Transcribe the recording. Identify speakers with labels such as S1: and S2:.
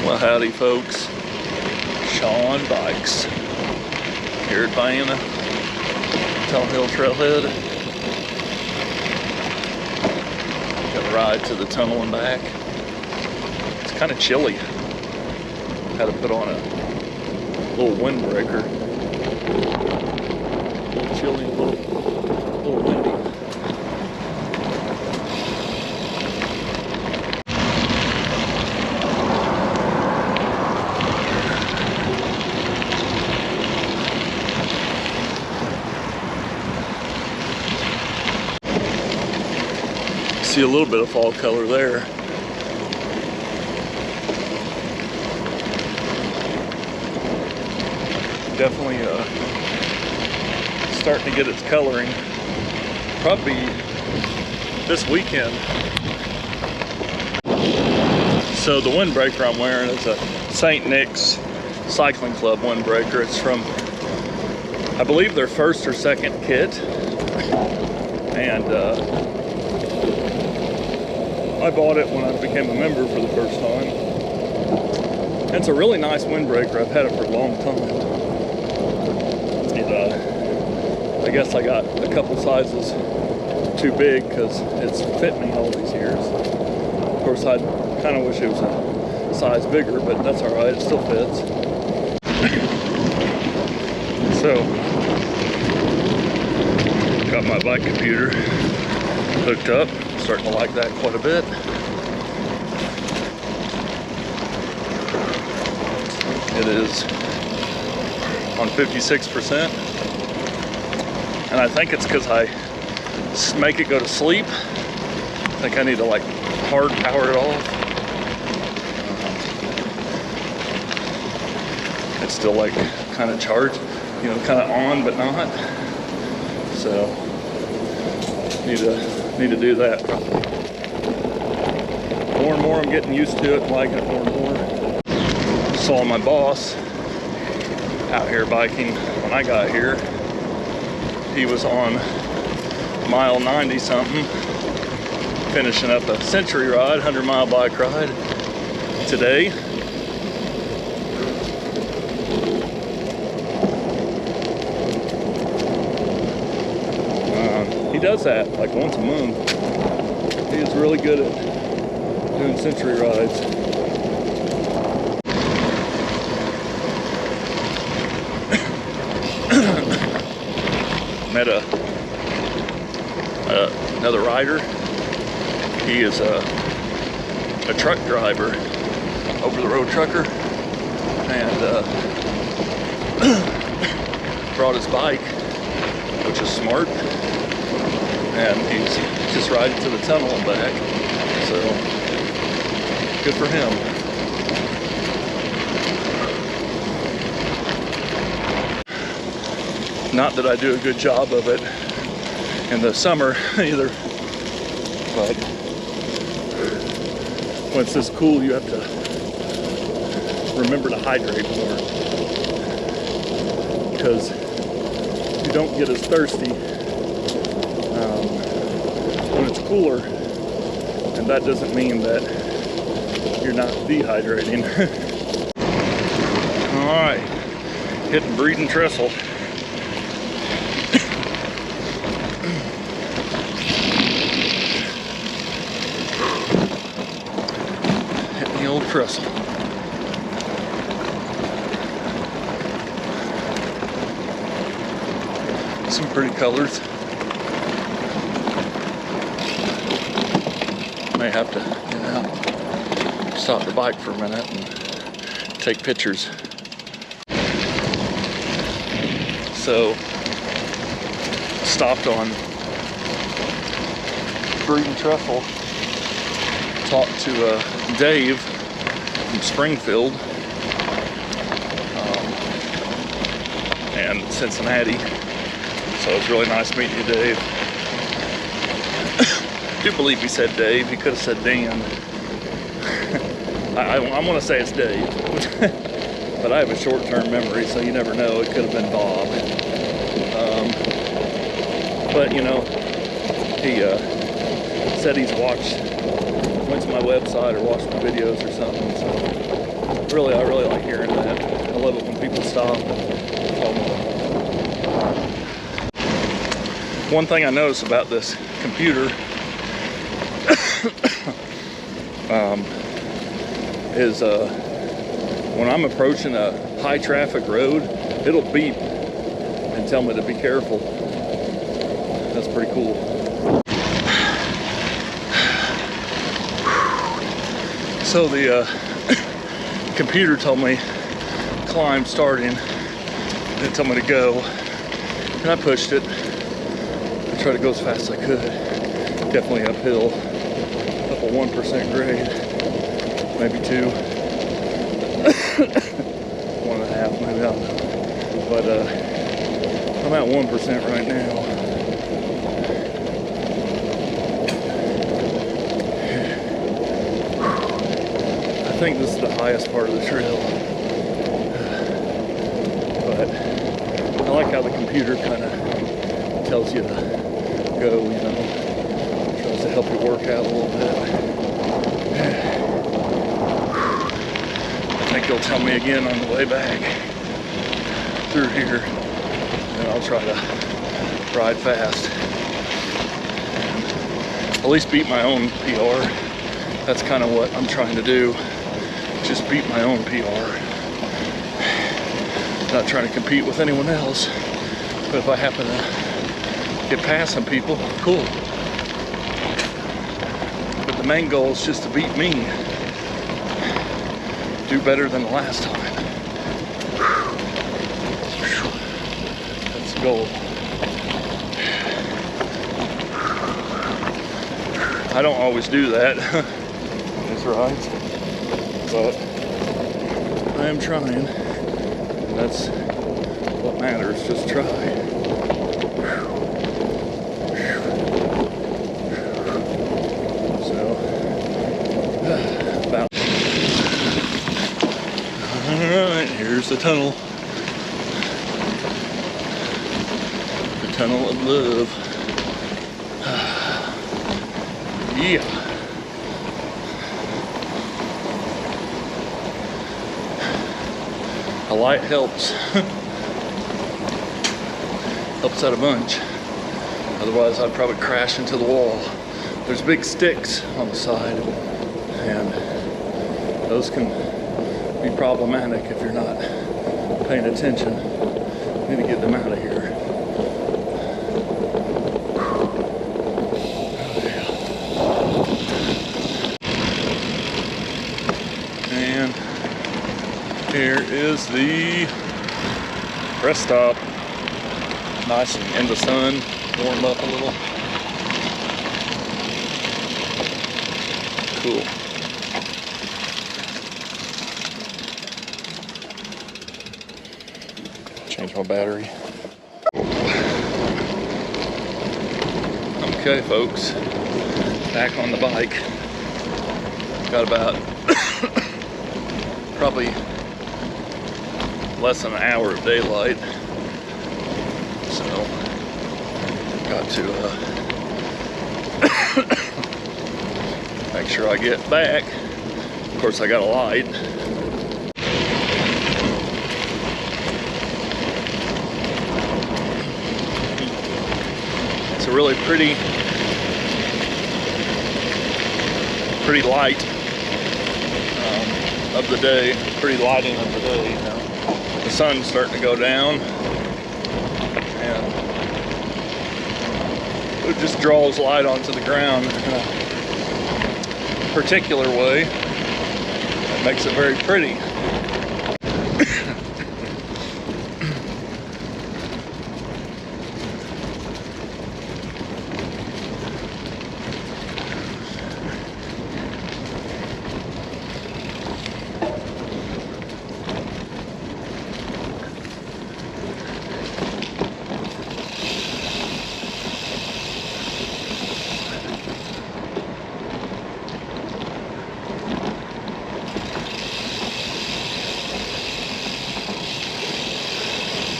S1: Well, howdy folks, Shawn Bikes here at Vienna, Tunnel Hill Trailhead. Got a ride to the tunnel and back. It's kind of chilly. Had to put on a little windbreaker. A little chilly, a little windy. See a little bit of fall color there. Definitely starting to get its coloring. Probably this weekend. So the windbreaker I'm wearing is a St. Nick's Cycling Club windbreaker. It's from, I believe, their first or second kit. And I bought it when I became a member for the first time. It's a really nice windbreaker. I've had it for a long time. I guess I got a couple sizes too big because it's fit me all these years. Of course, I kind of wish it was a size bigger, but that's all right. It still fits. So, got my bike computer hooked up. Starting to like that quite a bit. It is on 56%. And I think it's because I make it go to sleep. I think I need to like hard power it off. It's still like kind of charged, you know, kind of on but not. So need to do that. More and more I'm getting used to it and liking it more and more. Saw my boss out here biking when I got here. He was on mile 90 something, finishing up a century ride, 100-mile bike ride today. He does that like once a month. He is really good at doing century rides. Met another rider. He is a truck driver, over-the-road trucker, and brought his bike, which is smart. And he's just riding to the tunnel and back, so good for him. Not that I do a good job of it in the summer either, but when it's this cool, you have to remember to hydrate more, because you don't get as thirsty when it's cooler, and that doesn't mean that you're not dehydrating. All right, hitting Breeden Trestle. Hitting the old trestle. Some pretty colors. May have to get out, stop the bike for a minute and take pictures. So, stopped on Breeden Trestle, talked to Dave from Springfield and Cincinnati. So it was really nice meeting you, Dave. I do believe he said Dave. He could have said Dan. I want to say it's Dave, but I have a short-term memory, so you never know. It could have been Bob. But you know, he said he's went to my website or watched my videos or something. So I really like hearing that. I love it when people stop and tell me. One thing I noticed about this computer is when I'm approaching a high traffic road, it'll beep and tell me to be careful. That's pretty cool. So the computer told me climb starting, and it told me to go, and I pushed it. I tried to go as fast as I could. Definitely uphill, up a 1% grade, maybe 2, 1.5, maybe, I don't know. But I'm at 1% right now. I think this is the highest part of the trail. But I like how the computer kind of tells you to go, you know, tries to help you work out a little bit. I think they'll tell me again on the way back through here, and I'll try to ride fast and at least beat my own PR. That's kind of what I'm trying to do, just beat my own PR. Not trying to compete with anyone else, but if I happen to get past some people, cool. But the main goal is just to beat me. Do better than the last time. That's the goal. I don't always do that. That's right. But I am trying. And that's what matters. Just try. Alright, here's the tunnel. The tunnel of love. Yeah. A light helps. Helps out a bunch. Otherwise I'd probably crash into the wall. There's big sticks on the side, and those can be problematic if you're not paying attention. You need to get them out of here. And here is the rest stop. Nice in the sun, warm up a little. Cool. Change my battery. Okay, folks, back on the bike. Got about probably less than an hour of daylight, so got to make sure I get back. Of course, I got a light. It's a really pretty light of the day, pretty lighting of the day, you know. The sun's starting to go down, and it just draws light onto the ground in a particular way. It makes it very pretty.